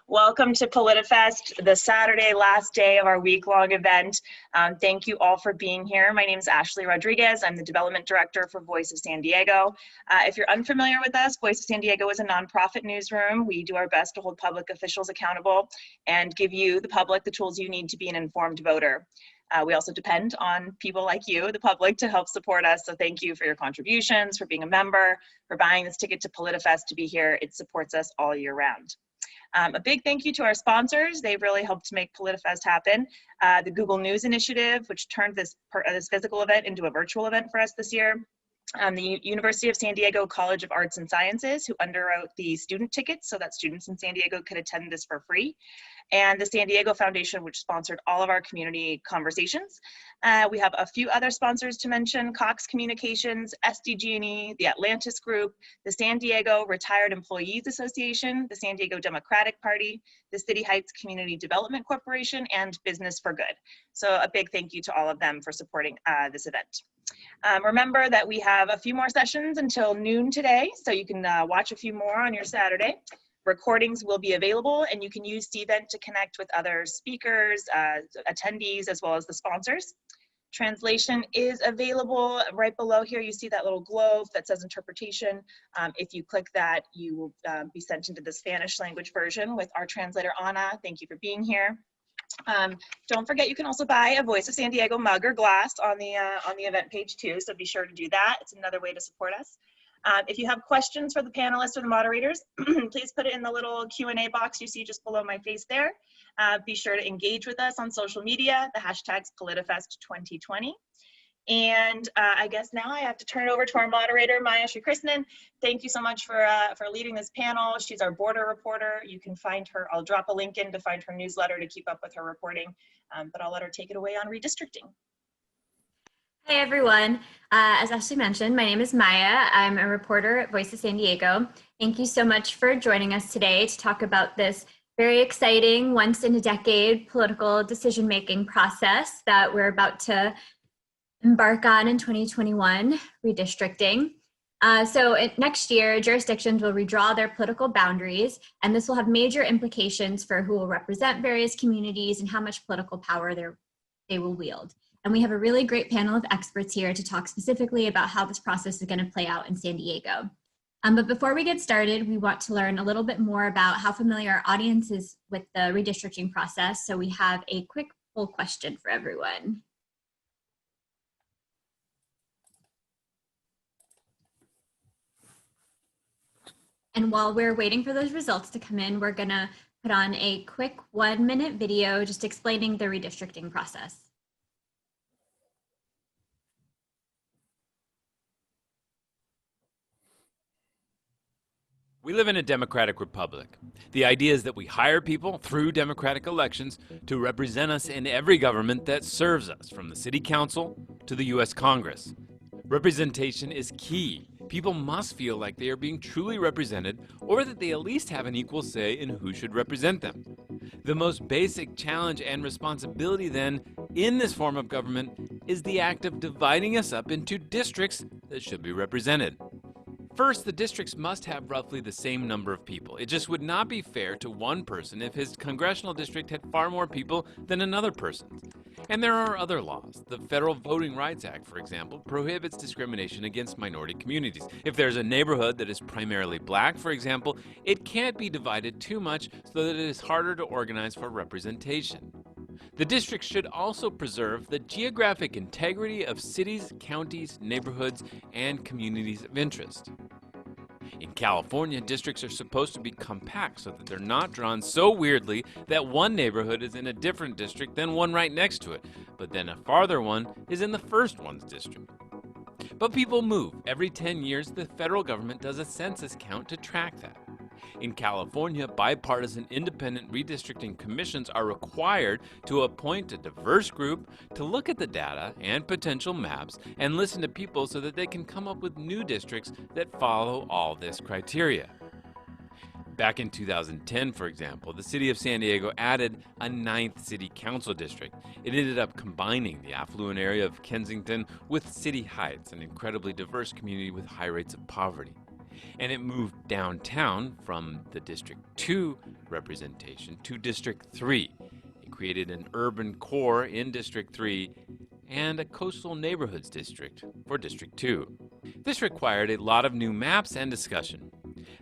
Welcome to Politifest, the Saturday last day of our week-long event. Thank you all for being here. My name is Ashley Rodriguez. I'm the Development Director for Voice of San Diego. If you're unfamiliar with us, Voice of San Diego is a nonprofit newsroom. We do our best to hold public officials accountable and give you, the public, the tools you need to be an informed voter. We also depend on people like you, the public, to help support us. So thank you for your contributions, for being a member, for buying this ticket to Politifest to be here. It supports us all year round. A big thank you to our sponsors. They've really helped to make Politifest happen. The Google News Initiative, which turned this physical event into a virtual event for us this year. The University of San Diego College of Arts and Sciences, who underwrote the student tickets so that students in San Diego could attend this for free. And the San Diego Foundation, which sponsored all of our community conversations. We have a few other sponsors to mention: Cox Communications, SDG&E, the Atlantis Group, the San Diego Retired Employees Association, the San Diego Democratic Party, the City Heights Community Development Corporation, and Business for Good. So a big thank you to all of them for supporting this event. Remember that we have a few more sessions until noon today, so you can watch a few more on your Saturday. Recordings will be available, and you can use Cvent to connect with other speakers, attendees, as well as the sponsors. Translation is available right below here. You see that little globe that says interpretation. If you click that, you will be sent into the Spanish language version with our translator, Ana. Thank you for being here. Don't forget, you can also buy a Voice of San Diego mug or glass on the event page too, so be sure to do that. It's another way to support us. If you have questions for the panelists or the moderators, please put it in the little Q&A box you see just below my face there. Be sure to engage with us on social media. The hashtag's PolitiFest2020. And I guess now I have to turn it over to our moderator, Maya Srikrishnan. Thank you so much for leading this panel. She's our border reporter. You can find her, I'll drop a link in to find her newsletter to keep up with her reporting, but I'll let her take it away on redistricting. Hey everyone, as Ashley mentioned, my name is Maya. I'm a reporter at Voice of San Diego. Thank you so much for joining us today to talk about this very exciting, once in a decade political decision-making process that we're about to embark on in 2021, redistricting. Next year, jurisdictions will redraw their political boundaries, and this will have major implications for who will represent various communities and how much political power they will wield. And we have a really great panel of experts here to talk specifically about how this process is going to play out in San Diego. But before we get started, we want to learn a little bit more about how familiar our audience is with the redistricting process. So we have a quick poll question for everyone. And while we're waiting for those results to come in, we're going to put on a quick 1-minute video just explaining the redistricting process. We live in a democratic republic. The idea is that we hire people through democratic elections to represent us in every government that serves us, from the city council to the U.S. Congress. Representation is key. People must feel like they are being truly represented, or that they at least have an equal say in who should represent them. The most basic challenge and responsibility then in this form of government is the act of dividing us up into districts that should be represented. First, the districts must have roughly the same number of people. It just would not be fair to one person if his congressional district had far more people than another person's. And there are other laws. The Federal Voting Rights Act, for example, prohibits discrimination against minority communities. If there's a neighborhood that is primarily black, for example, it can't be divided too much so that it is harder to organize for representation. The districts should also preserve the geographic integrity of cities, counties, neighborhoods, and communities of interest. In California, districts are supposed to be compact so that they're not drawn so weirdly that one neighborhood is in a different district than one right next to it, but then a farther one is in the first one's district. But people move. Every 10 years, the federal government does a census count to track that. In California, bipartisan independent redistricting commissions are required to appoint a diverse group to look at the data and potential maps and listen to people so that they can come up with new districts that follow all this criteria. Back in 2010, for example, the city of San Diego added a 9th city council district. It ended up combining the affluent area of Kensington with City Heights, an incredibly diverse community with high rates of poverty. And it moved downtown from the District 2 representation to District 3. It created an urban core in District 3 and a coastal neighborhoods district for District 2. This required a lot of new maps and discussion.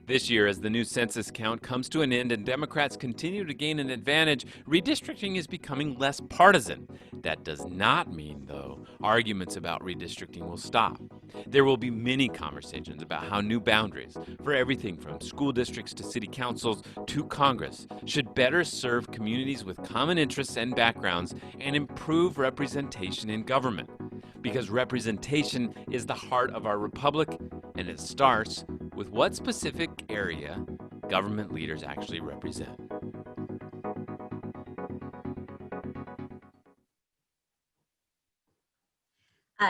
This year, as the new census count comes to an end and Democrats continue to gain an advantage, redistricting is becoming less partisan. That does not mean, though, arguments about redistricting will stop. There will be many conversations about how new boundaries, for everything from school districts to city councils to Congress, should better serve communities with common interests and backgrounds and improve representation in government. Because representation is the heart of our republic, and it starts with what specific area government leaders actually represent.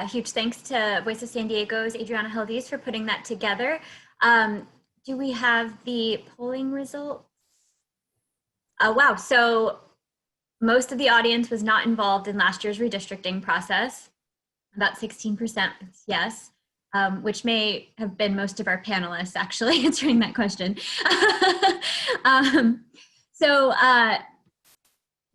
Huge thanks to Voice of San Diego's Adriana Heldiz for putting that together. Do we have the polling results? Wow, so most of the audience was not involved in last year's redistricting process. About 16% yes, which may have been most of our panelists actually answering that question.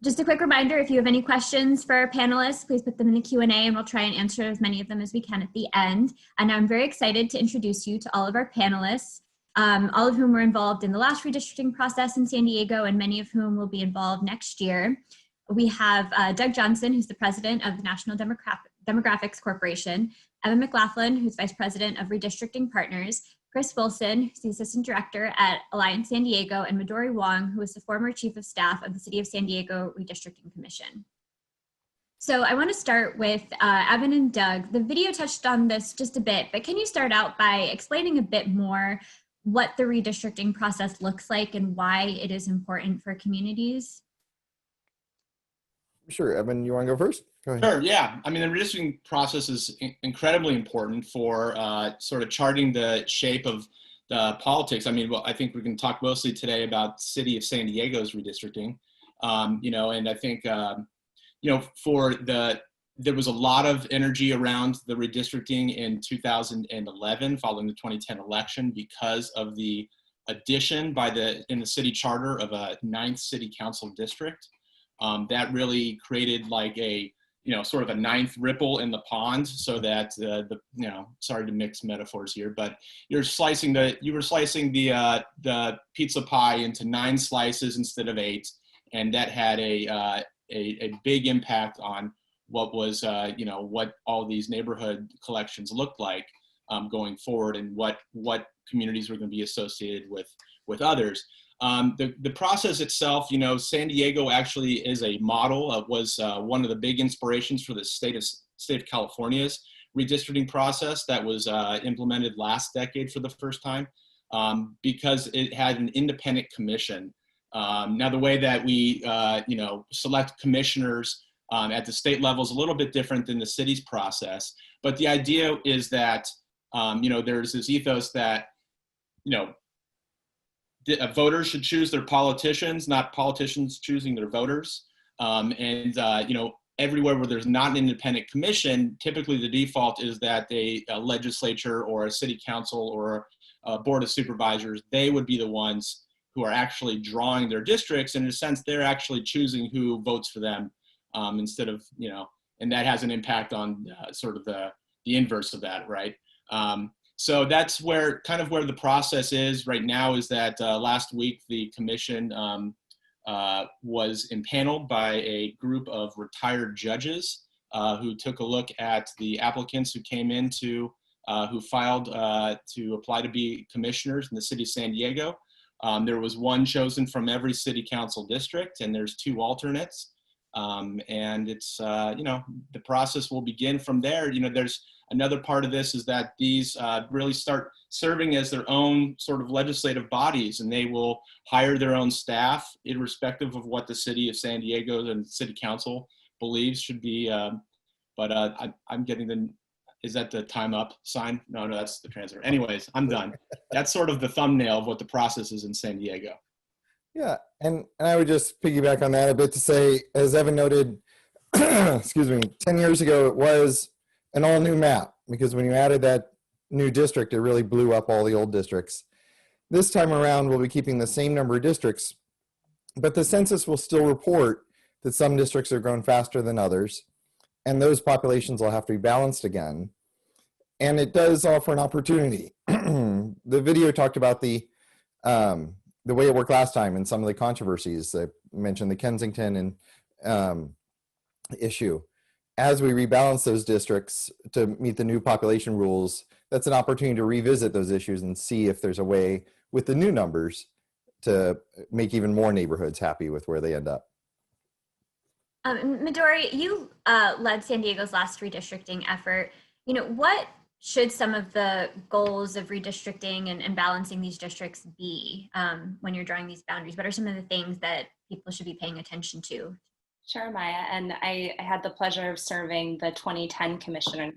Just a quick reminder, if you have any questions for our panelists, please put them in the Q&A and we'll try and answer as many of them as we can at the end. And I'm very excited to introduce you to all of our panelists, all of whom were involved in the last redistricting process in San Diego and many of whom will be involved next year. We have Doug Johnson, who's the president of the National Demographics Corporation, Evan McLaughlin, who's vice president of Redistricting Partners, Chris Wilson, who's the assistant director at Alliance San Diego, and Midori Wong, who is the former chief of staff of the City of San Diego Redistricting Commission. So I want to start with Evan and Doug. The video touched on this just a bit, but can you start out by explaining a bit more what the redistricting process looks like and why it is important for communities? Sure, Evan, you want to go first? Go ahead. Sure, yeah. I mean, the redistricting process is incredibly important for sort of charting the shape of the politics. I mean, well, I think we can talk mostly today about City of San Diego's redistricting, and I think, there was a lot of energy around the redistricting in 2011 following the 2010 election because of the addition in the city charter of a 9th city council district. That really created like a, sort of a 9th ripple in the pond, so that sorry to mix metaphors here, but you were slicing the pizza pie into 9 slices instead of 8, and that had a big impact on what was what all these neighborhood collections looked like going forward, and what communities were going to be associated with others. The process itself, San Diego actually is a model. It was one of the big inspirations for the state of California's redistricting process that was implemented last decade for the first time, because it had an independent commission. Now, the way that we, select commissioners at the state level is a little bit different than the city's process. But the idea is that, there's this ethos that, voters should choose their politicians, not politicians choosing their voters. Everywhere where there's not an independent commission, typically the default is that a legislature or a city council or a board of supervisors, they would be the ones who are actually drawing their districts. And in a sense, they're actually choosing who votes for them instead of, and that has an impact on sort of the inverse of that, right? So that's where the process is right now, is that last week the commission was impaneled by a group of retired judges who took a look at the applicants who came in who filed to apply to be commissioners in the city of San Diego. There was one chosen from every city council district, and there's 2 alternates. And it's, the process will begin from there. There's another part of this is that these really start serving as their own sort of legislative bodies, and they will hire their own staff irrespective of what the city of San Diego and the city council believes should be. I'm getting is that the time up sign? No, that's the transfer. Anyways, I'm done. That's sort of the thumbnail of what the process is in San Diego. Yeah, and I would just piggyback on that a bit to say, as Evan noted, 10 years ago, it was an all new map, because when you added that new district, it really blew up all the old districts. This time around, we'll be keeping the same number of districts, but the census will still report that some districts are growing faster than others, and those populations will have to be balanced again. And it does offer an opportunity. The video talked about the way it worked last time and some of the controversies. I mentioned the Kensington and issue. As we rebalance those districts to meet the new population rules, that's an opportunity to revisit those issues and see if there's a way with the new numbers to make even more neighborhoods happy with where they end up. Midori, you led San Diego's last redistricting effort. What should some of the goals of redistricting and balancing these districts be when you're drawing these boundaries? What are some of the things that people should be paying attention to? Sure, Maya. And I had the pleasure of serving the 2010 Commission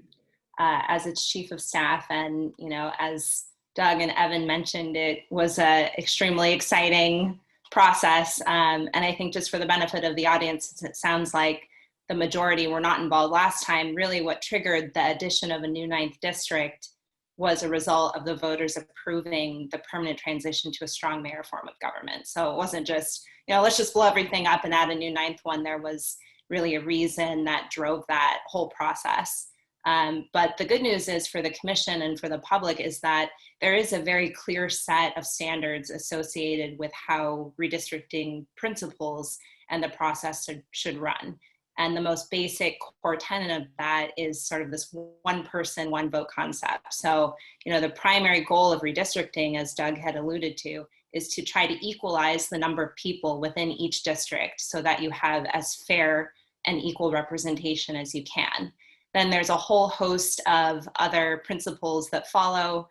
as its chief of staff. And, as Doug and Evan mentioned, it was an extremely exciting process. And I think just for the benefit of the audience, it sounds like the majority were not involved last time. Really what triggered the addition of a new 9th district was a result of the voters approving the permanent transition to a strong mayor form of government. So it wasn't just, let's just blow everything up and add a new 9th one. There was really a reason that drove that whole process. But the good news is for the commission and for the public is that there is a very clear set of standards associated with how redistricting principles and the process should run. And the most basic core tenet of that is sort of this one person, one vote concept. So, the primary goal of redistricting, as Doug had alluded to, is to try to equalize the number of people within each district so that you have as fair and equal representation as you can. Then there's a whole host of other principles that follow,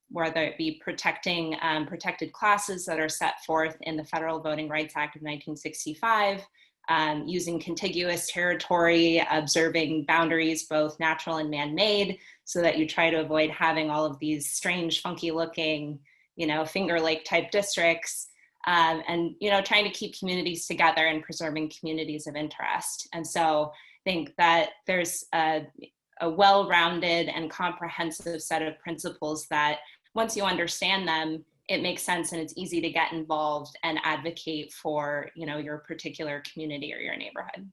whether it be protecting protected classes that are set forth in the Federal Voting Rights Act of 1965, using contiguous territory, observing boundaries, both natural and man-made, so that you try to avoid having all of these strange, funky looking, Finger Lake type districts, and, trying to keep communities together and preserving communities of interest. And so I think that there's a well-rounded and comprehensive set of principles that once you understand them, it makes sense and it's easy to get involved and advocate for, your particular community or your neighborhood.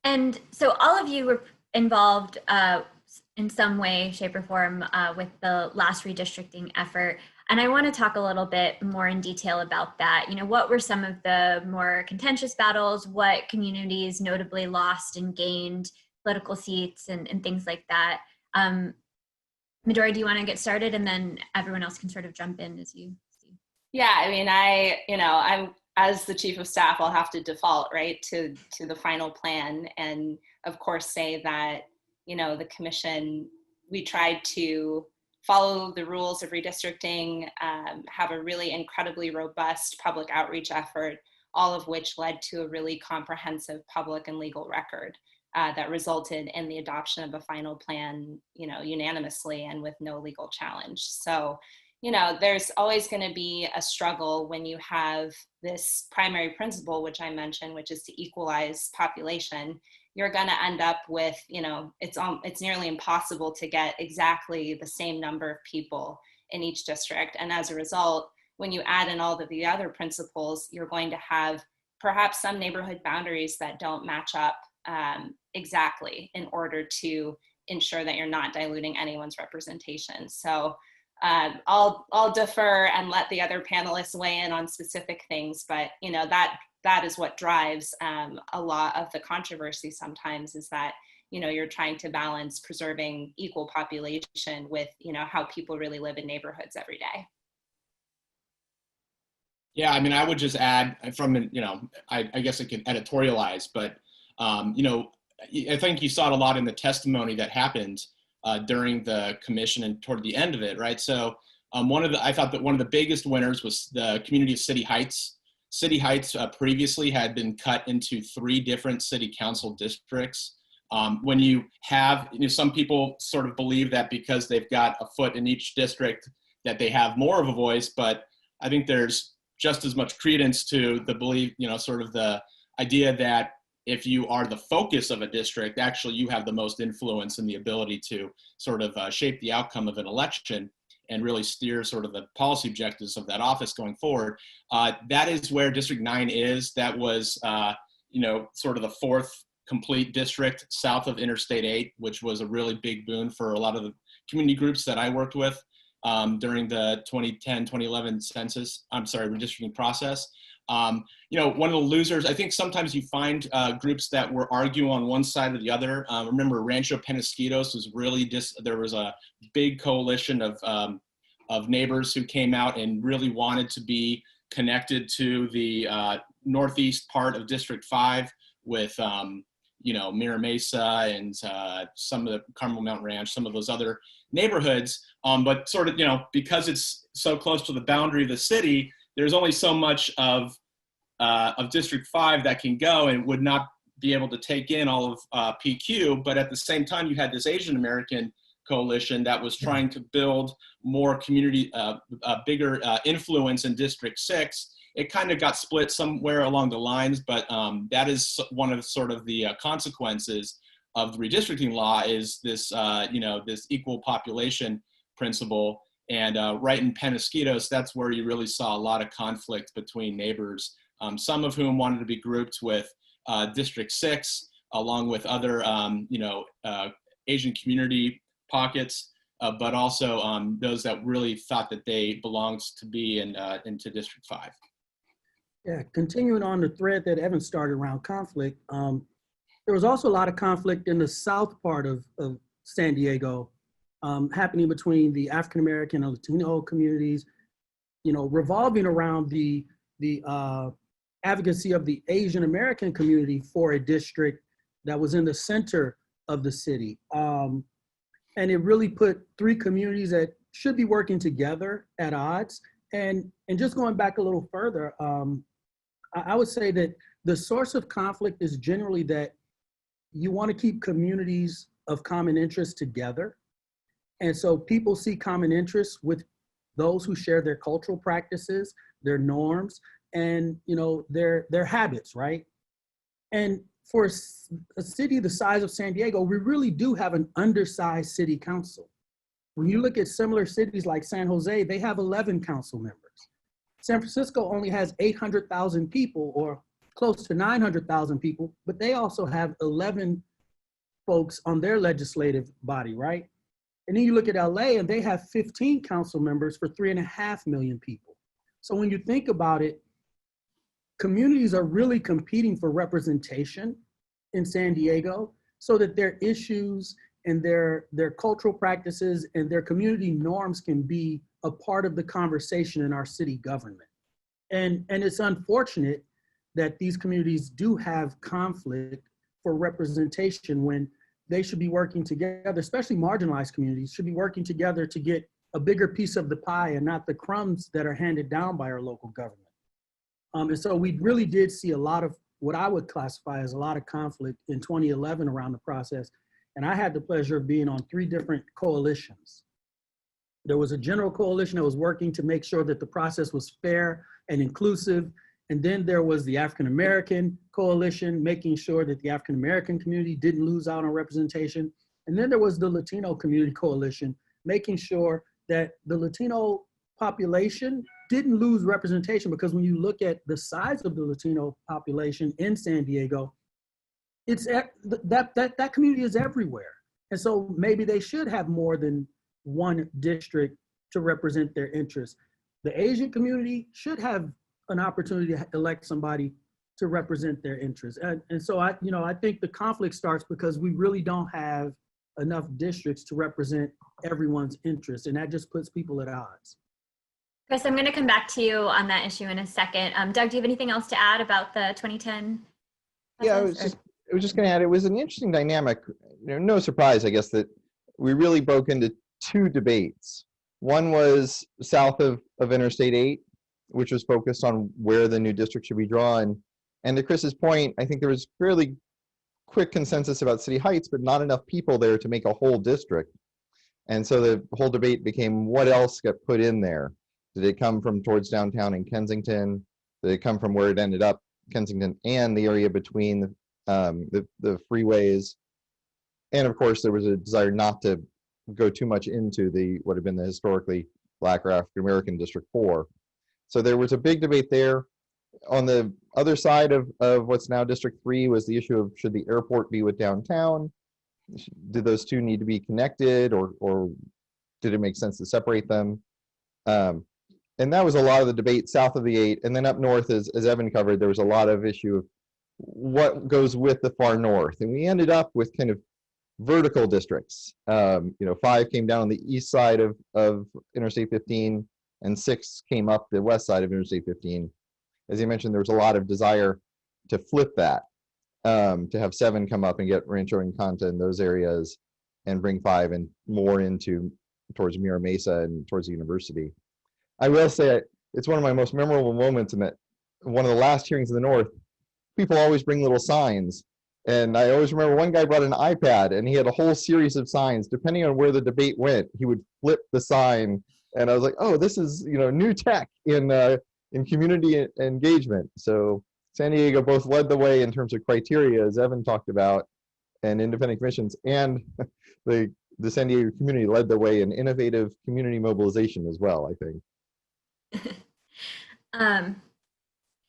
And so all of you were involved in some way, shape, or form with the last redistricting effort. And I want to talk a little bit more in detail about that. What were some of the more contentious battles? What communities notably lost and gained political seats and things like that? Midori, do you want to get started, and then everyone else can sort of jump in as you see? Yeah, I mean, I'm as the chief of staff, I'll have to default right to the final plan, and of course say that the commission, we tried to follow the rules of redistricting, have a really incredibly robust public outreach effort, all of which led to a really comprehensive public and legal record. That resulted in the adoption of a final plan, unanimously and with no legal challenge. So, there's always going to be a struggle when you have this primary principle, which I mentioned, which is to equalize population. You're going to end up with, it's nearly impossible to get exactly the same number of people in each district. And as a result, when you add in all of the other principles, you're going to have perhaps some neighborhood boundaries that don't match up exactly in order to ensure that you're not diluting anyone's representation. So I'll defer and let the other panelists weigh in on specific things, but that is what drives a lot of the controversy sometimes, is that you're trying to balance preserving equal population with how people really live in neighborhoods every day. Yeah, I mean, I would just add from, I guess I could editorialize, but I think you saw it a lot in the testimony that happened during the commission and toward the end of it, right? So I thought that one of the biggest winners was the community of City Heights. City Heights previously had been cut into 3 different city council districts. When you have, some people sort of believe that because they've got a foot in each district that they have more of a voice, but I think there's just as much credence to the belief, sort of the idea that if you are the focus of a district, actually you have the most influence and the ability to sort of shape the outcome of an election and really steer sort of the policy objectives of that office going forward. That is where District 9 is. That was, sort of the fourth complete district south of Interstate 8, which was a really big boon for a lot of the community groups that I worked with during the 2010-2011 redistricting process. One of the losers, I think sometimes you find groups that were arguing on one side or the other. Remember Rancho Penasquitos was really there was a big coalition of neighbors who came out and really wanted to be connected to the northeast part of District 5 with, Mira Mesa and some of the Carmel Mountain Ranch, some of those other neighborhoods. But sort of, because it's so close to the boundary of the city, there's only so much of District 5 that can go and would not be able to take in all of PQ. But at the same time, you had this Asian American coalition that was trying to build more community, bigger influence in District 6. It kind of got split somewhere along the lines, but that is one of sort of the consequences of the redistricting law is this, this equal population principle. And right in Penasquitos, that's where you really saw a lot of conflict between neighbors, some of whom wanted to be grouped with District 6, along with other, Asian community pockets, but also those that really thought that they belonged to be into District 5. Yeah, continuing on the thread that Evan started around conflict, there was also a lot of conflict in the south part of San Diego, happening between the African American and Latino communities, revolving around the advocacy of the Asian American community for a district that was in the center of the city. And it really put three communities that should be working together at odds. And just going back a little further, I would say that the source of conflict is generally that you want to keep communities of common interest together. And so people see common interests with those who share their cultural practices, their norms, and their habits, right? And for a city the size of San Diego, we really do have an undersized city council. When you look at similar cities like San Jose, they have 11 council members. San Francisco only has 800,000 people, or close to 900,000 people, but they also have 11 folks on their legislative body, right? And then you look at LA and they have 15 council members for 3.5 million people. So when you think about it, communities are really competing for representation in San Diego so that their issues and their cultural practices and their community norms can be a part of the conversation in our city government. And it's unfortunate that these communities do have conflict for representation when they should be working together, especially marginalized communities should be working together to get a bigger piece of the pie and not the crumbs that are handed down by our local government. And so we really did see a lot of what I would classify as a lot of conflict in 2011 around the process. And I had the pleasure of being on 3 different coalitions. There was a general coalition that was working to make sure that the process was fair and inclusive. And then there was the African American coalition, making sure that the African American community didn't lose out on representation. And then there was the Latino community coalition, making sure that the Latino population didn't lose representation, because when you look at the size of the Latino population in San Diego, it's that community is everywhere. And so maybe they should have more than one district to represent their interests. The Asian community should have an opportunity to elect somebody to represent their interests. And so I think the conflict starts because we really don't have enough districts to represent everyone's interests, and that just puts people at odds. Chris, I'm going to come back to you on that issue in a second. Doug, do you have anything else to add about the 2010 process? Yeah, I was just going to add, it was an interesting dynamic. No surprise, I guess, that we really broke into 2 debates. One was south of Interstate 8, which was focused on where the new district should be drawn. And to Chris's point, I think there was fairly quick consensus about City Heights, but not enough people there to make a whole district. And so the whole debate became, what else got put in there? Did it come from towards downtown in Kensington? Did it come from where it ended up, Kensington and the area between the freeways. And of course, there was a desire not to go too much into the what had been the historically Black or African American District 4. So there was a big debate there. On the other side of what's now District 3 was the issue of should the airport be with downtown? Did those two need to be connected, or did it make sense to separate them? And that was a lot of the debate south of the 8. And then up north, as Evan covered, there was a lot of issue of what goes with the far north. And we ended up with kind of vertical districts. 5 came down on the east side of Interstate 15, and 6 came up the west side of Interstate 15. As you mentioned, there was a lot of desire to flip that, to have 7 come up and get Rancho Encanto in those areas and bring 5 and more towards Mira Mesa and towards the university. I will say it's one of my most memorable moments in that one of the last hearings in the north, people always bring little signs. And I always remember one guy brought an iPad and he had a whole series of signs. Depending on where the debate went, he would flip the sign. And I was like, oh, this is new tech in community engagement. So San Diego both led the way in terms of criteria, as Evan talked about, and independent commissions, and the San Diego community led the way in innovative community mobilization as well, I think.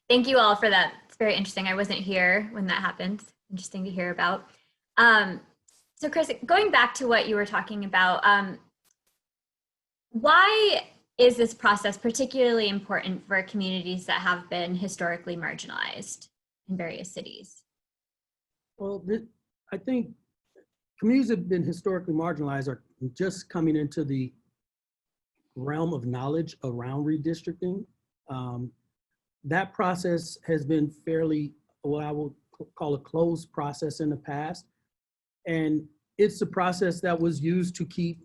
Thank you all for that. It's very interesting. I wasn't here when that happened. Interesting to hear about. So Chris, going back to what you were talking about, why is this process particularly important for communities that have been historically marginalized in various cities? Well, I think communities that have been historically marginalized are just coming into the realm of knowledge around redistricting. That process has been fairly, what I would call a closed process in the past. And it's a process that was used to keep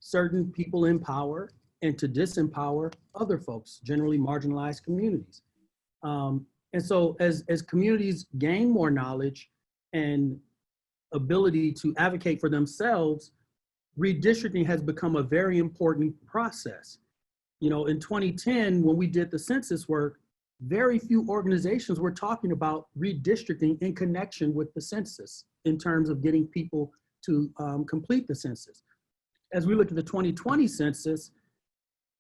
certain people in power and to disempower other folks, generally marginalized communities. And so as communities gain more knowledge and ability to advocate for themselves, redistricting has become a very important process. In 2010, when we did the census work, very few organizations were talking about redistricting in connection with the census in terms of getting people to complete the census. As we look at the 2020 census,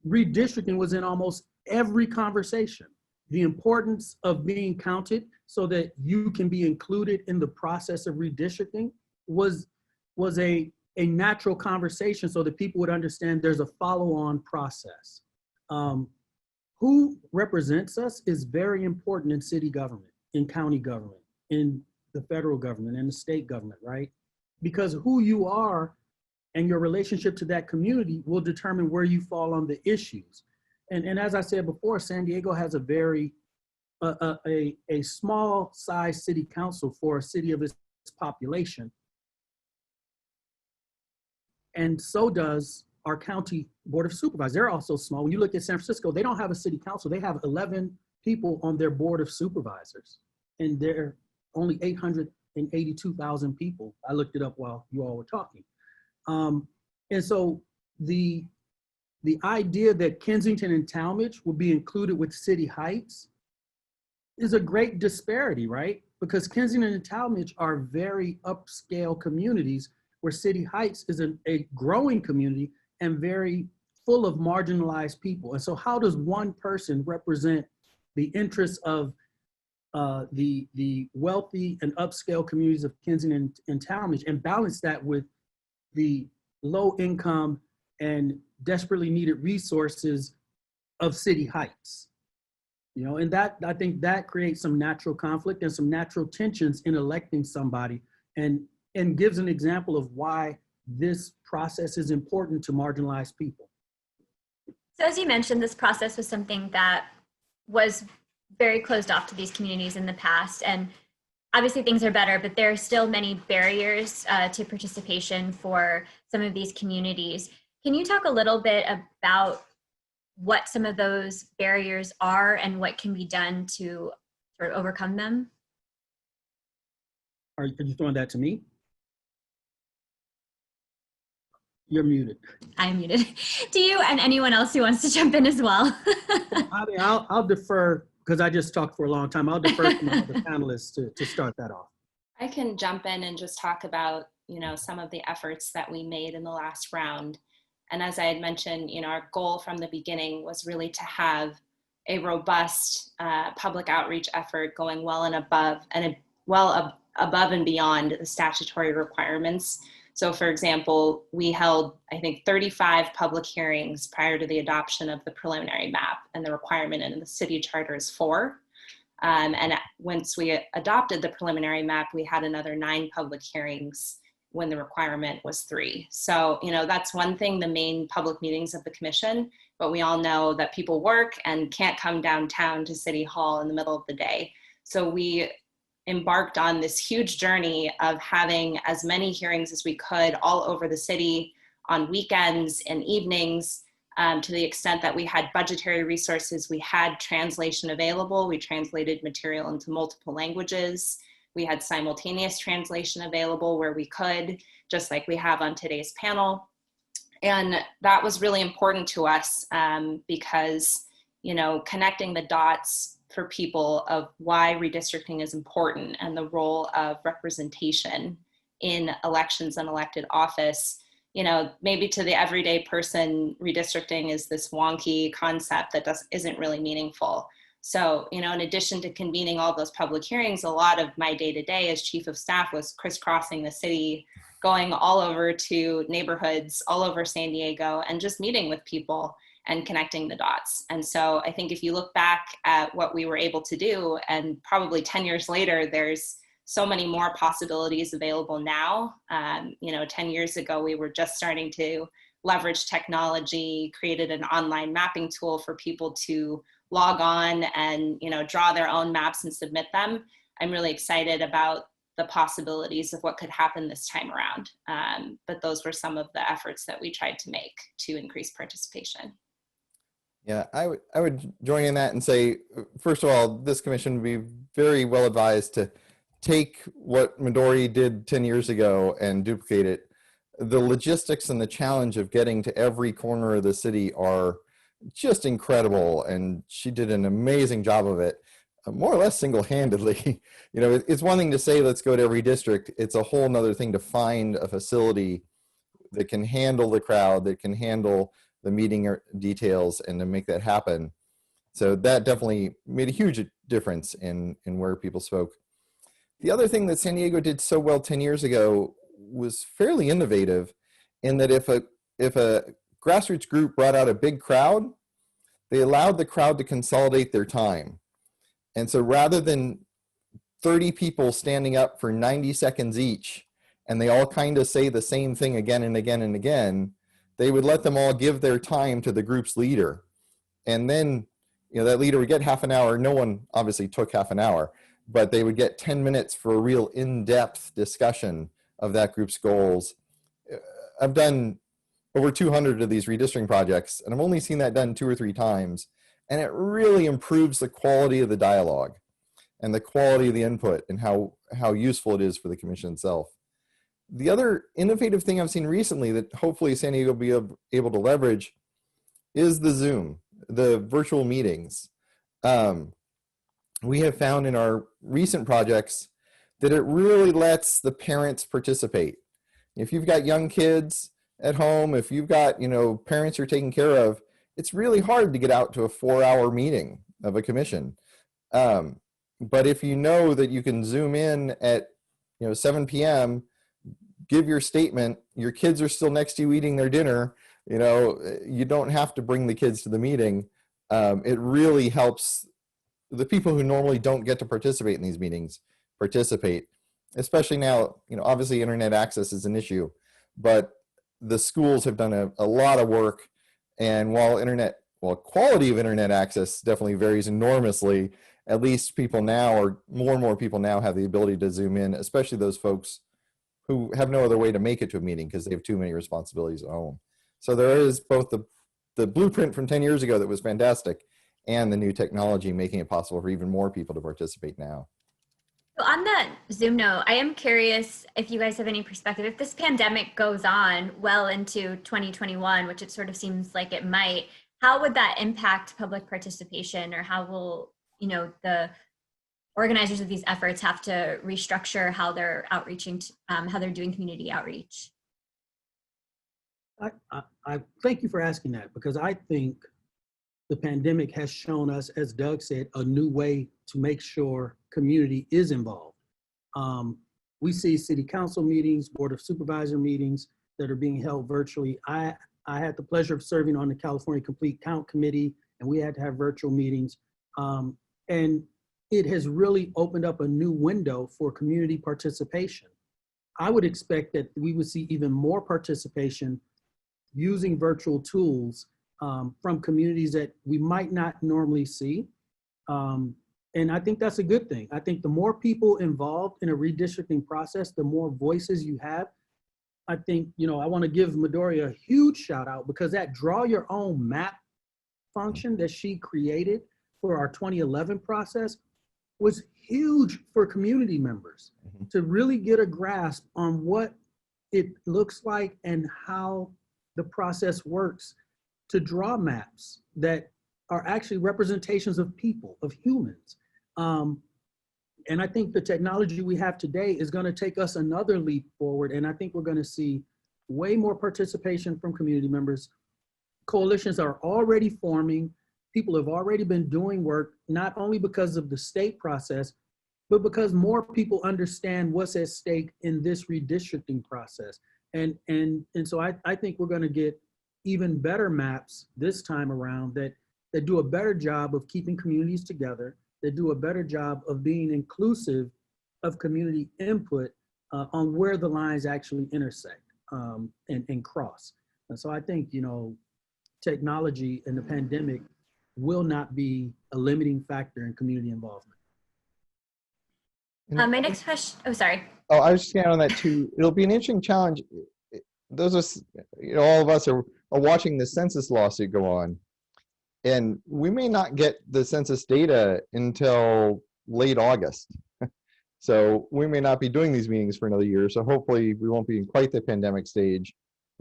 redistricting was in almost every conversation. The importance of being counted so that you can be included in the process of redistricting was a natural conversation so that people would understand there's a follow-on process. Who represents us is very important in city government, in county government, in the federal government, and the state government, right? Because who you are and your relationship to that community will determine where you fall on the issues. And as I said before, San Diego has a very, a small size city council for a city of its population. And so does our county board of supervisors. They're also small. When you look at San Francisco, they don't have a city council. They have 11 people on their board of supervisors. And they're only 882,000 people. I looked it up while you all were talking. And so the idea that Kensington and Talmadge will be included with City Heights is a great disparity, right? Because Kensington and Talmadge are very upscale communities where City Heights is a growing community and very full of marginalized people. And so how does one person represent the interests of the wealthy and upscale communities of Kensington and Talmadge and balance that with the low income and desperately needed resources of City Heights? And that, I think that creates some natural conflict and some natural tensions in electing somebody, and gives an example of why this process is important to marginalized people. So as you mentioned, this process was something that was very closed off to these communities in the past, and obviously things are better, but there are still many barriers to participation for some of these communities. Can you talk a little bit about what some of those barriers are and what can be done to sort of overcome them? Are you throwing that to me? You're muted. I'm muted. To you and anyone else who wants to jump in as well. I mean, I'll defer, because I just talked for a long time. I'll defer to the panelists to start that off. I can jump in and just talk about, some of the efforts that we made in the last round. And as I had mentioned, our goal from the beginning was really to have a robust public outreach effort going well above and beyond the statutory requirements. So for example, we held, I think, 35 public hearings prior to the adoption of the preliminary map, and the requirement in the city charter is 4. And once we adopted the preliminary map, we had another 9 public hearings when the requirement was 3. So, that's one thing, the main public meetings of the commission, but we all know that people work and can't come downtown to City Hall in the middle of the day. So we embarked on this huge journey of having as many hearings as we could all over the city on weekends and evenings, to the extent that we had budgetary resources. We had translation available. We translated material into multiple languages. We had simultaneous translation available where we could, just like we have on today's panel. And that was really important to us because, connecting the dots for people of why redistricting is important and the role of representation in elections and elected office. Maybe to the everyday person, redistricting is this wonky concept that isn't really meaningful. So, in addition to convening all those public hearings, a lot of my day-to-day as chief of staff was crisscrossing the city, going all over to neighborhoods all over San Diego and just meeting with people and connecting the dots. And so I think if you look back at what we were able to do, and probably 10 years later, there's so many more possibilities available now. 10 years ago, we were just starting to leverage technology, created an online mapping tool for people to log on and, draw their own maps and submit them. I'm really excited about the possibilities of what could happen this time around. But those were some of the efforts that we tried to make to increase participation. Yeah, I would join in that and say, first of all, this commission would be very well advised to take what Midori did 10 years ago and duplicate it. The logistics and the challenge of getting to every corner of the city are just incredible, and she did an amazing job of it, more or less single-handedly. It's one thing to say, let's go to every district. It's a whole nother thing to find a facility that can handle the crowd, that can handle the meeting details, and to make that happen. So that definitely made a huge difference in where people spoke. The other thing that San Diego did so well 10 years ago was fairly innovative, in that if a grassroots group brought out a big crowd, they allowed the crowd to consolidate their time. And so rather than 30 people standing up for 90 seconds each, and they all kind of say the same thing again and again and again, they would let them all give their time to the group's leader. And then, that leader would get half an hour. No one obviously took half an hour, but they would get 10 minutes for a real in-depth discussion of that group's goals. I've done over 200 of these redistricting projects, and I've only seen that done 2 or 3 times. And it really improves the quality of the dialogue and the quality of the input, and how useful it is for the commission itself. The other innovative thing I've seen recently that hopefully San Diego will be able to leverage is the Zoom, the virtual meetings. We have found in our recent projects that it really lets the parents participate. If you've got young kids at home, if you've got, parents you're taking care of, it's really hard to get out to a 4-hour meeting of a commission. But if you know that you can Zoom in at 7 p.m., give your statement, your kids are still next to you eating their dinner, you don't have to bring the kids to the meeting. It really helps the people who normally don't get to participate in these meetings participate, especially now. Obviously internet access is an issue, but the schools have done a lot of work. And while quality of internet access definitely varies enormously, at least people now, or more and more people now, have the ability to Zoom in, especially those folks who have no other way to make it to a meeting because they have too many responsibilities at home. So there is both the blueprint from 10 years ago that was fantastic, and the new technology making it possible for even more people to participate now. So on that Zoom note, I am curious if you guys have any perspective. If this pandemic goes on well into 2021, which it sort of seems like it might, how would that impact public participation, or how will the organizers of these efforts have to restructure how they're outreaching, how they're doing community outreach? I thank you for asking that, because I think the pandemic has shown us, as Doug said, a new way to make sure community is involved. We see city council meetings, board of supervisor meetings that are being held virtually. I had the pleasure of serving on the California Complete Count Committee, and we had to have virtual meetings. And it has really opened up a new window for community participation. I would expect that we would see even more participation using virtual tools from communities that we might not normally see. And I think that's a good thing. I think the more people involved in a redistricting process, the more voices you have. I think, you know, I want to give Midori a huge shout out, because that draw your own map function that she created for our 2011 process was huge for community members to really get a grasp on what it looks like and how the process works, to draw maps that are actually representations of people, of humans. And I think the technology we have today is going to take us another leap forward. And I think we're going to see way more participation from community members. Coalitions are already forming. People have already been doing work, not only because of the state process, but because more people understand what's at stake in this redistricting process. And so I think we're going to get even better maps this time around that do a better job of keeping communities together, that do a better job of being inclusive of community input on where the lines actually intersect and cross. And so I think, you know, technology and the pandemic will not be a limiting factor in community involvement. My next question, oh, sorry. Oh, I was just going to add on that too. It'll be an interesting challenge. Those of, you know, all of us are watching the census lawsuit go on, and we may not get the census data until late August. So we may not be doing these meetings for another year. So hopefully we won't be in quite the pandemic stage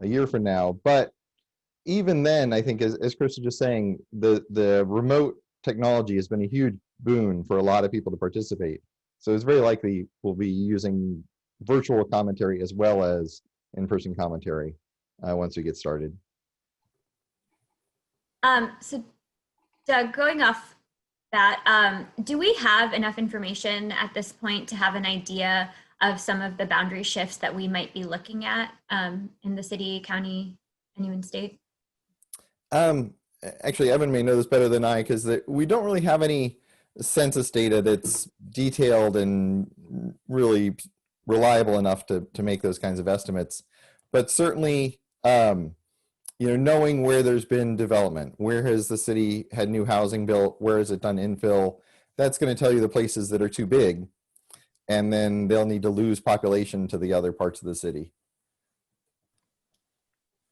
a year from now. But even then, I think, as Chris was just saying, the remote technology has been a huge boon for a lot of people to participate. So it's very likely we'll be using virtual commentary as well as in-person commentary once we get started. So Doug, going off that, do we have enough information at this point to have an idea of some of the boundary shifts that we might be looking at in the city, county, and even state? Actually, Evan may know this better than I, because we don't really have any census data that's detailed and really reliable enough to make those kinds of estimates. But certainly, you know, knowing where there's been development, where has the city had new housing built, where has it done infill, that's going to tell you the places that are too big, and then they'll need to lose population to the other parts of the city.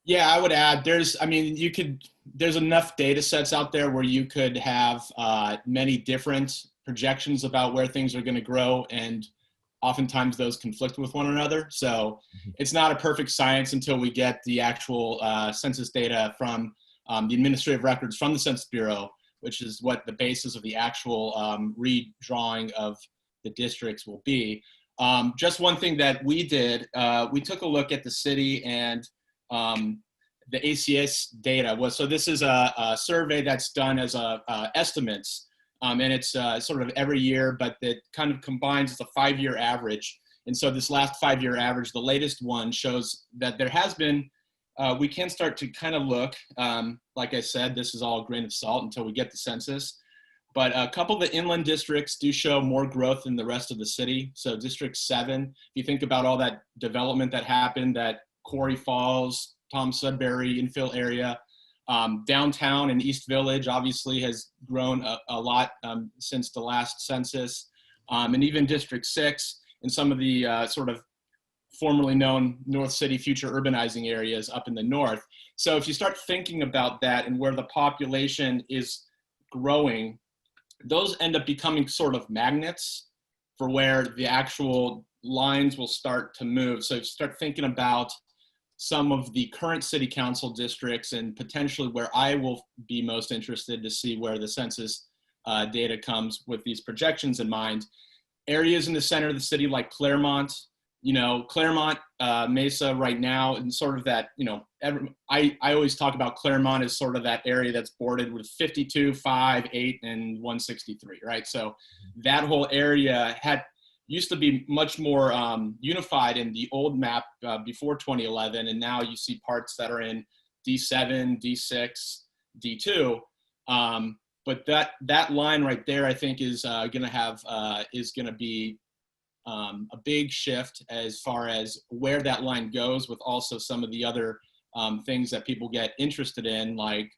Yeah, I would add, there's enough data sets out there where you could have many different projections about where things are going to grow, and oftentimes those conflict with one another. So it's not a perfect science until we get the actual census data from the administrative records from the Census Bureau, which is what the basis of the actual redrawing of the districts will be. Just one thing that we did, we took a look at the city and the ACS data. So this is a survey that's done as estimates. And it's sort of every year, but it kind of combines the 5-year average. And so this last 5-year average, the latest one, shows that there has been, we can start to kind of look, like I said, this is all a grain of salt until we get the census. But a couple of the inland districts do show more growth than the rest of the city. So District 7, if you think about all that development that happened, that Quarry Falls, Tom Sudbury infill area, downtown and East Village obviously has grown a lot since the last census, and even District 6 and some of the sort of formerly known North City future urbanizing areas up in the north. So if you start thinking about that and where the population is growing, those end up becoming sort of magnets for where the actual lines will start to move. So if you start thinking about some of the current city council districts and potentially where I will be most interested to see where the census data comes with these projections in mind. Areas in the center of the city like Claremont, Claremont, Mesa right now, and sort of that, I always talk about Claremont as sort of that area that's bordered with 52, 5, 8, and 163, right? So that whole area used to be much more unified in the old map before 2011, and now you see parts that are in D7, D6, D2. But that line right there, I think, is going to be a big shift as far as where that line goes, with also some of the other things that people get interested in, like,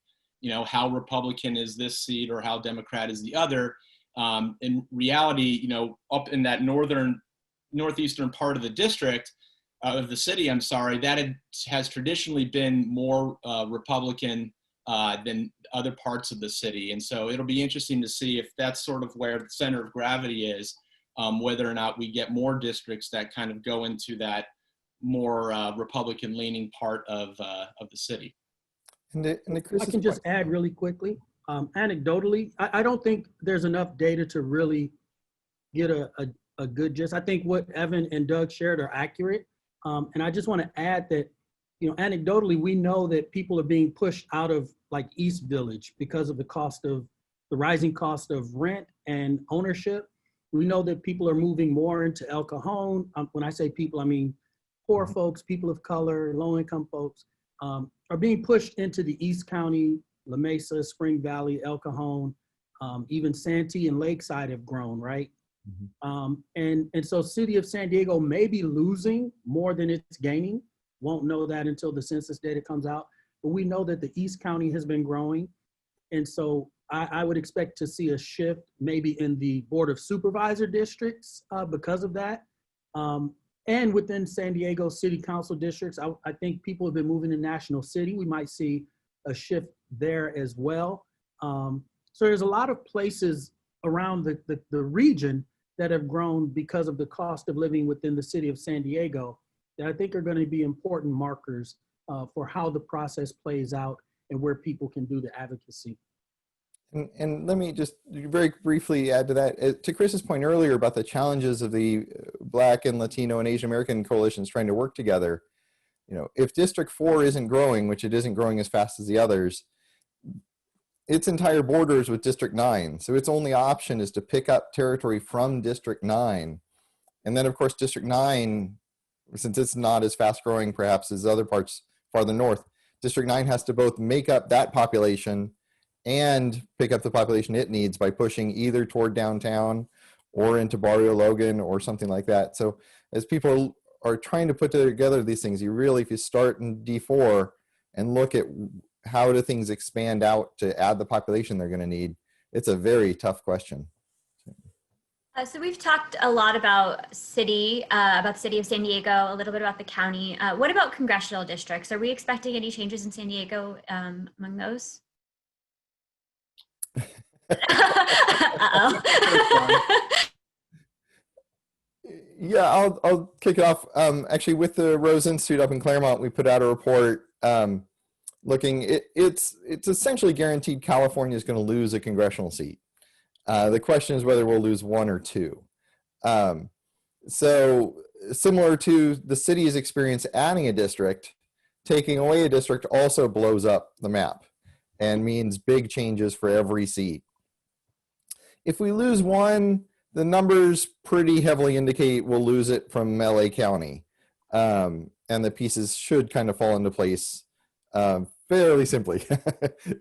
how Republican is this seat or how Democrat is the other. In reality, up in that northeastern part of the district, of the city, I'm sorry, that has traditionally been more Republican than other parts of the city. And so it'll be interesting to see if that's sort of where the center of gravity is, whether or not we get more districts that kind of go into that more Republican leaning part of the city. I can just add really quickly, anecdotally, I don't think there's enough data to really get a good gist. I think what Evan and Doug shared are accurate. And I just want to add that, anecdotally, we know that people are being pushed out of like East Village because of the rising cost of rent and ownership. We know that people are moving more into El Cajon. When I say people, I mean poor folks, people of color, low-income folks, are being pushed into the East County, La Mesa, Spring Valley, El Cajon, even Santee and Lakeside have grown, right? And so City of San Diego may be losing more than it's gaining. Won't know that until the census data comes out. But we know that the East County has been growing. And so I would expect to see a shift maybe in the Board of Supervisor districts because of that. And within San Diego City Council districts, I think people have been moving to National City. We might see a shift there as well. So there's a lot of places around the region that have grown because of the cost of living within the city of San Diego that I think are going to be important markers for how the process plays out and where people can do the advocacy. And let me just very briefly add to that. To Chris's point earlier about the challenges of the Black and Latino and Asian American coalitions trying to work together, if District 4 isn't growing, which it isn't growing as fast as the others, its entire borders with District 9. So its only option is to pick up territory from District 9. And then, of course, District 9, since it's not as fast growing perhaps as other parts farther north, District 9 has to both make up that population and pick up the population it needs by pushing either toward downtown or into Barrio Logan or something like that. So as people are trying to put together these things, if you start in D4 and look at how do things expand out to add the population they're going to need, it's a very tough question. So we've talked a lot about the city of San Diego, a little bit about the county. What about congressional districts? Are we expecting any changes in San Diego among those? Yeah, I'll kick it off. Actually, with the Rose Institute up in Claremont, we put out a report looking. It's essentially guaranteed California is going to lose a congressional seat. The question is whether we'll lose one or two. So similar to the city's experience adding a district, taking away a district also blows up the map and means big changes for every seat. If we lose one, the numbers pretty heavily indicate we'll lose it from LA County. And the pieces should kind of fall into place fairly simply.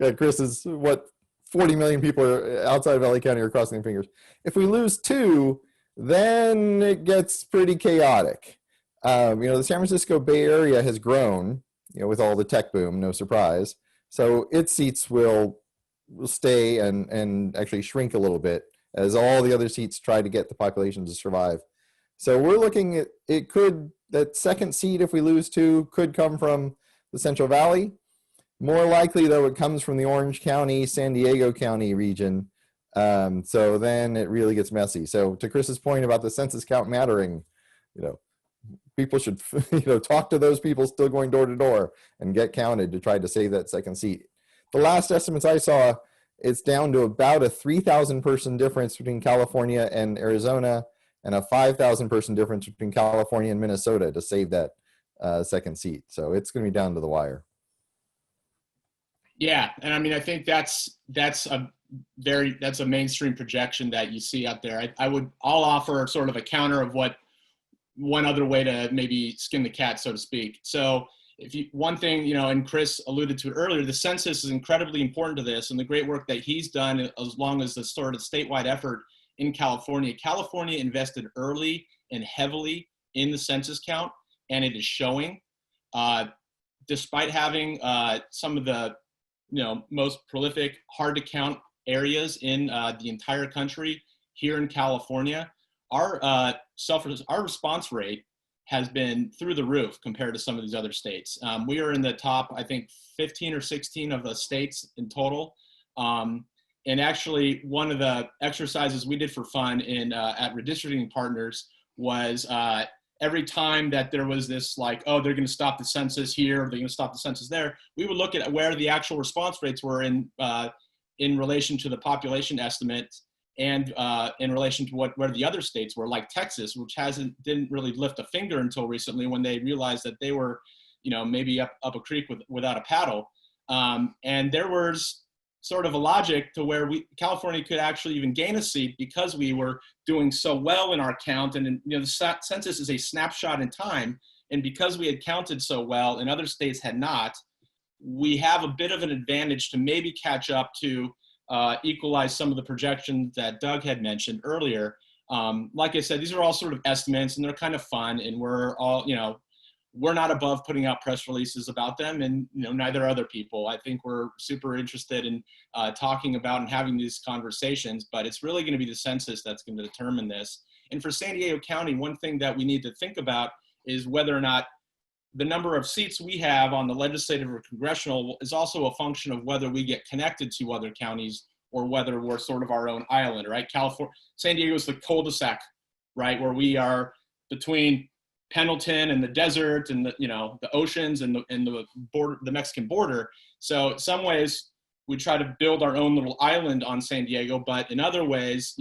Yeah, Chris is what 40 million people are outside of LA County are crossing their fingers. If we lose two, then it gets pretty chaotic. The San Francisco Bay Area has grown, with all the tech boom, no surprise. So its seats will stay and actually shrink a little bit as all the other seats try to get the population to survive. So we're looking at, that second seat, if we lose two, could come from the Central Valley. More likely, though, it comes from the Orange County, San Diego County region. So then it really gets messy. So to Chris's point about the census count mattering, people should, talk to those people still going door to door and get counted to try to save that second seat. The last estimates I saw, it's down to about a 3,000 person difference between California and Arizona, and a 5,000 person difference between California and Minnesota to save that second seat. So it's going to be down to the wire. Yeah, and I mean, I think that's a mainstream projection that you see out there. I'll offer sort of a counter of what one other way to maybe skin the cat, so to speak. So one thing, you know, and Chris alluded to it earlier, the census is incredibly important to this, and the great work that he's done, as long as the sort of statewide effort in California. California invested early and heavily in the census count, and it is showing. Despite having some of the most prolific, hard to count areas in the entire country, here in California, our response rate has been through the roof compared to some of these other states. We are in the top, I think, 15 or 16 of the states in total. And actually, one of the exercises we did for fun at Redistricting Partners was every time that there was this like, oh, they're going to stop the census here, they're going to stop the census there, we would look at where the actual response rates were in relation to the population estimates, and in relation to where the other states were, like Texas, which didn't really lift a finger until recently, when they realized that they were, maybe up a creek without a paddle. And there was sort of a logic to where California could actually even gain a seat because we were doing so well in our count. And the census is a snapshot in time, and because we had counted so well and other states had not, we have a bit of an advantage to maybe catch up to equalize some of the projections that Doug had mentioned earlier. Like I said, these are all sort of estimates, and they're kind of fun, and we're all, we're not above putting out press releases about them, and neither are other people. I think we're super interested in talking about and having these conversations, but it's really going to be the census that's going to determine this. And for San Diego County, one thing that we need to think about is whether or not the number of seats we have on the legislative or congressional is also a function of whether we get connected to other counties or whether we're sort of our own island, right? San Diego is the cul-de-sac, right, where we are between Pendleton and the desert and the oceans and the border, the Mexican border. So in some ways we try to build our own little island on San Diego, but in other ways,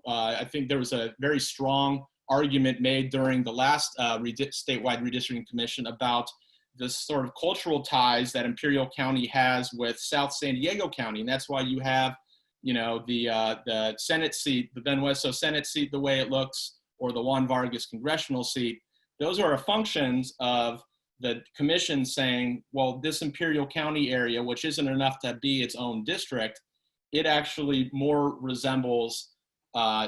I think there was a very strong argument made during the last statewide redistricting commission about the sort of cultural ties that Imperial County has with South San Diego County, and that's why you have the Senate seat, the Ben Wesso Senate seat, the way it looks, or the Juan Vargas congressional seat. Those are functions of the commission saying, well, this Imperial County area, which isn't enough to be its own district, it actually more resembles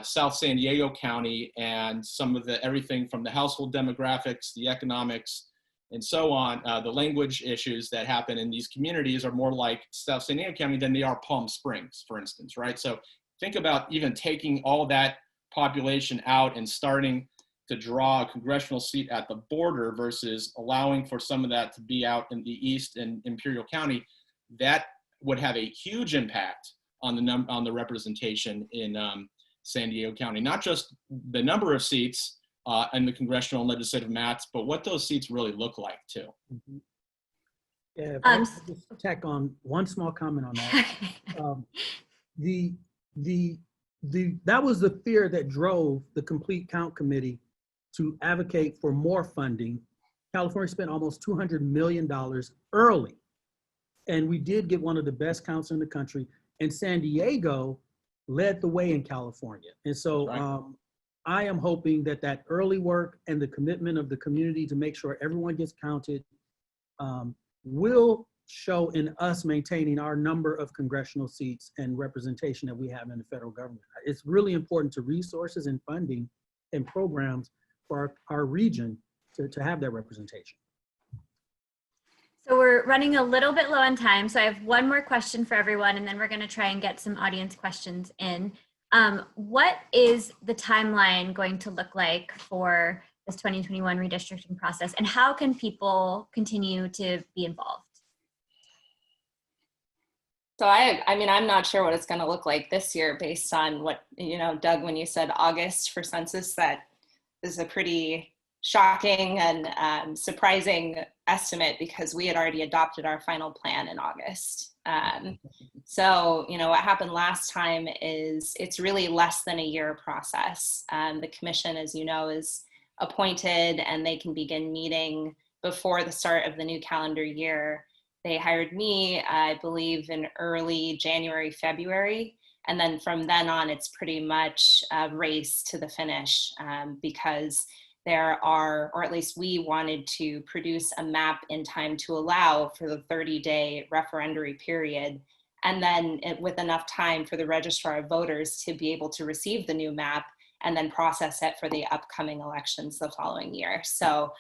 South San Diego County, and some of everything from the household demographics, the economics, and so on, the language issues that happen in these communities are more like South San Diego County than they are Palm Springs, for instance, right? So think about even taking all that population out and starting to draw a congressional seat at the border versus allowing for some of that to be out in the east in Imperial County. That would have a huge impact on the representation in San Diego County, not just the number of seats in the congressional and legislative maps, but what those seats really look like too. Mm-hmm. Yeah, if I could just tack on one small comment on that. That was the fear that drove the Complete Count Committee to advocate for more funding. California spent almost $200 million early, and we did get one of the best counts in the country, and San Diego led the way in California. And so I am hoping that early work and the commitment of the community to make sure everyone gets counted will show in us maintaining our number of congressional seats and representation that we have in the federal government. It's really important to resources and funding and programs for our region to have that representation. So we're running a little bit low on time, so I have one more question for everyone, and then we're going to try and get some audience questions in. What is the timeline going to look like for this 2021 redistricting process, and how can people continue to be involved? So I'm not sure what it's going to look like this year based on what, Doug, when you said August for census, that is a pretty shocking and surprising estimate, because we had already adopted our final plan in August. So, what happened last time is it's really less than a year process. The commission, as you know, is appointed and they can begin meeting before the start of the new calendar year. They hired me, I believe, in early January, February. And then from then on, it's pretty much a race to the finish because there are, or at least we wanted to produce a map in time to allow for the 30-day referendary period. And then with enough time for the registrar of voters to be able to receive the new map and then process it for the upcoming elections the following year. So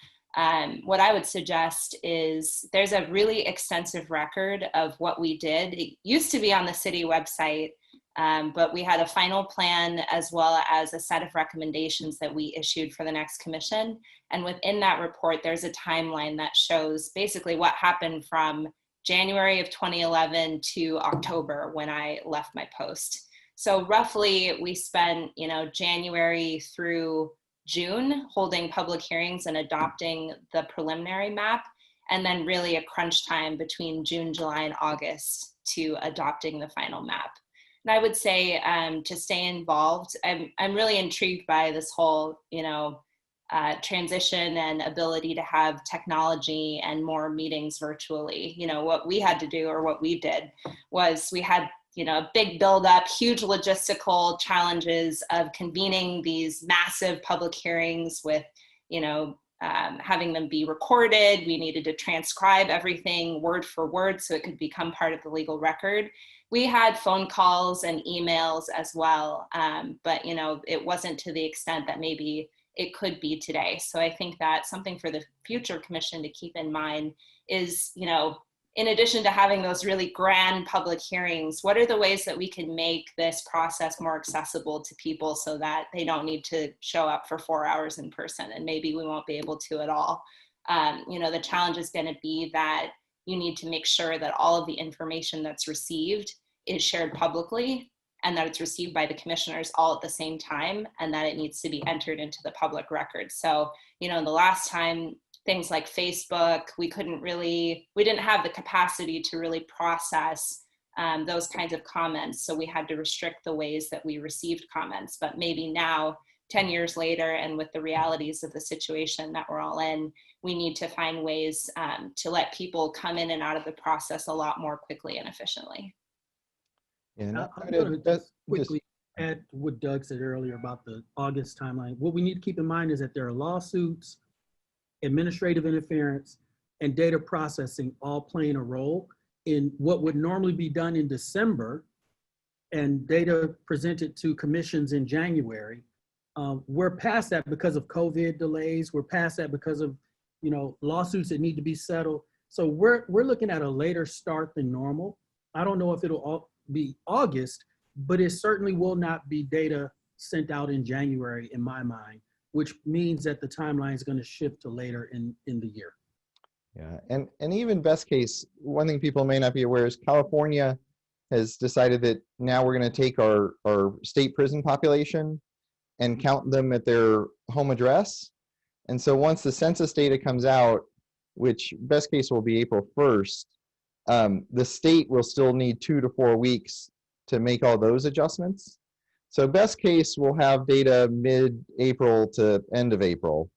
what I would suggest is there's a really extensive record of what we did. It used to be on the city website, but we had a final plan as well as a set of recommendations that we issued for the next commission. And within that report, there's a timeline that shows basically what happened from January of 2011 to October when I left my post. So roughly we spent, January through June holding public hearings and adopting the preliminary map, and then really a crunch time between June, July, and August to adopting the final map. And I would say to stay involved, I'm really intrigued by this whole, transition and ability to have technology and more meetings virtually. What we had to do, or what we did, was we had a big buildup, huge logistical challenges of convening these massive public hearings with, having them be recorded. We needed to transcribe everything word for word so it could become part of the legal record. We had phone calls and emails as well, but it wasn't to the extent that maybe it could be today. So I think that something for the future commission to keep in mind is, in addition to having those really grand public hearings, what are the ways that we can make this process more accessible to people so that they don't need to show up for 4 hours in person, and maybe we won't be able to at all. The challenge is going to be that you need to make sure that all of the information that's received is shared publicly, and that it's received by the commissioners all at the same time, and that it needs to be entered into the public record. So, the last time, things like Facebook, we didn't have the capacity to really process those kinds of comments. So we had to restrict the ways that we received comments. But maybe now, 10 years later, and with the realities of the situation that we're all in, we need to find ways to let people come in and out of the process a lot more quickly and efficiently. I'm going to just quickly add to what Doug said earlier about the August timeline. What we need to keep in mind is that there are lawsuits, administrative interference, and data processing all playing a role in what would normally be done in December and data presented to commissions in January. We're past that because of COVID delays. We're past that because of lawsuits that need to be settled. So we're looking at a later start than normal. I don't know if it'll all be August, but it certainly will not be data sent out in January in my mind, which means that the timeline is going to shift to later in the year. Yeah, and even best case, one thing people may not be aware is California has decided that now we're going to take our state prison population and count them at their home address. And so once the census data comes out, which best case will be April 1st, the state will still need 2 to 4 weeks to make all those adjustments. So best case, we'll have data mid-April to end of April.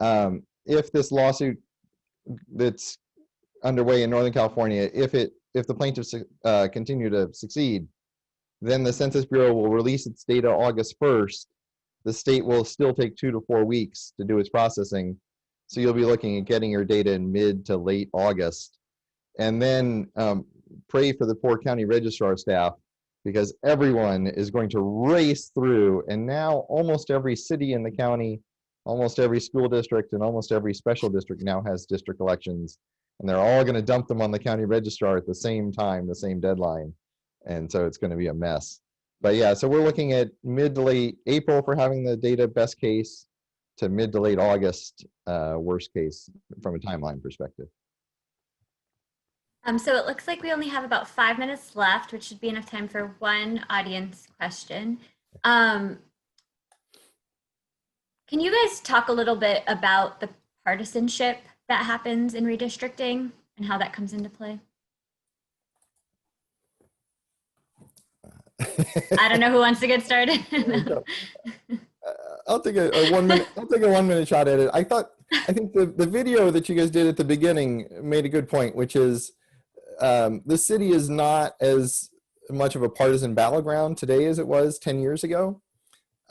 If this lawsuit that's underway in Northern California, if the plaintiffs continue to succeed, then the Census Bureau will release its data August 1st. The state will still take 2 to 4 weeks to do its processing. So you'll be looking at getting your data in mid to late August. And then pray for the poor county registrar staff, because everyone is going to race through, and now almost every city in the county, almost every school district, and almost every special district now has district elections, and they're all going to dump them on the county registrar at the same time, the same deadline, and so it's going to be a mess. But yeah, so we're looking at mid to late April for having the data best case, to mid to late August worst case from a timeline perspective. So it looks like we only have about 5 minutes left, which should be enough time for one audience question. Can you guys talk a little bit about the partisanship that happens in redistricting and how that comes into play? I don't know who wants to get started. I'll take a 1 minute. I'll take a 1 minute shot at it. I think the video that you guys did at the beginning made a good point, which is the city is not as much of a partisan battleground today as it was 10 years ago.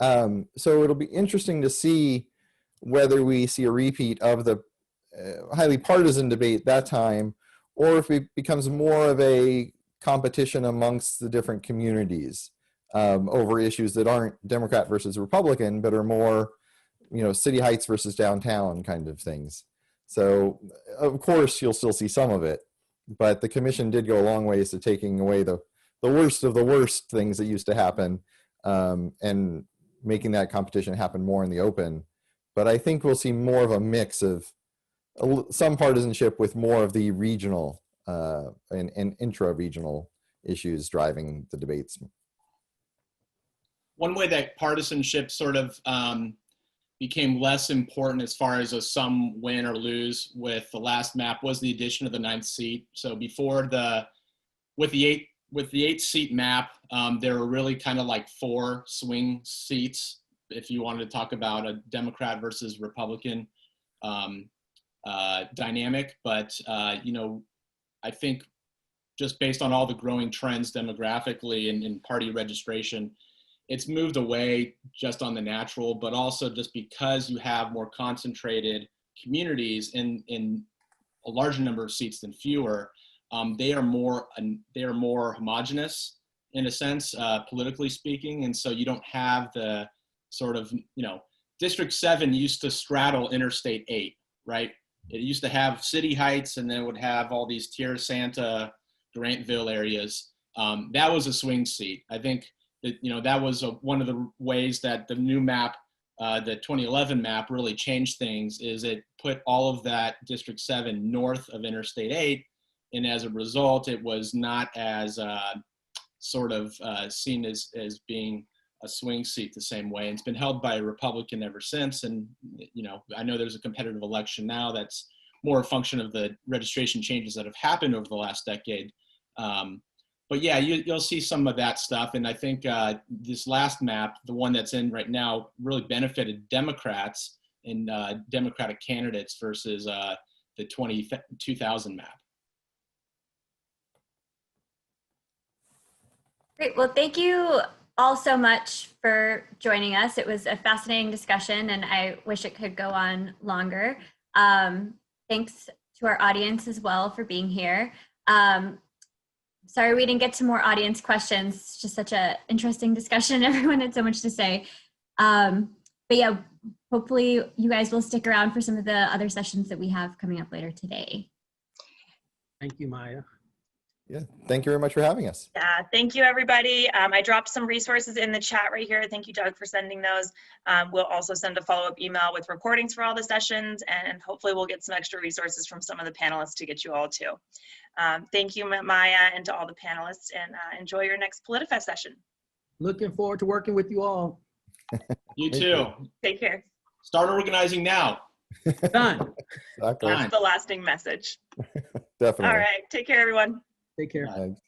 So it'll be interesting to see whether we see a repeat of the highly partisan debate that time, or if it becomes more of a competition amongst the different communities over issues that aren't Democrat versus Republican, but are more, city heights versus downtown kind of things. So of course you'll still see some of it, but the commission did go a long ways to taking away the worst of the worst things that used to happen and making that competition happen more in the open. But I think we'll see more of a mix of some partisanship with more of the regional and intra-regional issues driving the debates. One way that partisanship sort of became less important as far as a some win or lose with the last map was the addition of the 9th seat. So before with the 8-seat map, there were really kind of like 4 swing seats if you wanted to talk about a Democrat versus Republican dynamic. But, I think just based on all the growing trends demographically and in party registration, it's moved away just on the natural, but also just because you have more concentrated communities in a larger number of seats than fewer, they are more homogenous in a sense, politically speaking. And so you don't have the sort of, District 7 used to straddle Interstate 8, right? It used to have City Heights, and then it would have all these Tierra Santa, Grantville areas. That was a swing seat. I think that, that was one of the ways that the new map, the 2011 map, really changed things, is it put all of that District 7 north of Interstate 8. And as a result, it was not as seen as being a swing seat the same way. And it's been held by a Republican ever since. And, I know there's a competitive election now that's more a function of the registration changes that have happened over the last decade. But yeah, you'll see some of that stuff. And I think this last map, the one that's in right now, really benefited Democrats and Democratic candidates versus the 2000 map. Great. Well, thank you all so much for joining us. It was a fascinating discussion, and I wish it could go on longer. Thanks to our audience as well for being here. Sorry we didn't get to more audience questions. It's just such an interesting discussion. Everyone had so much to say. But yeah, hopefully you guys will stick around for some of the other sessions that we have coming up later today. Thank you, Maya. Yeah, thank you very much for having us. Yeah, thank you, everybody. I dropped some resources in the chat right here. Thank you, Doug, for sending those. We'll also send a follow-up email with recordings for all the sessions, and hopefully we'll get some extra resources from some of the panelists to get you all too. Thank you, Maya, and to all the panelists, and enjoy your next Politifest session. Looking forward to working with you all. You too. Take care. Start organizing now. Done. Exactly. That's the lasting message. Definitely. All right, take care, everyone. Take care. Thanks.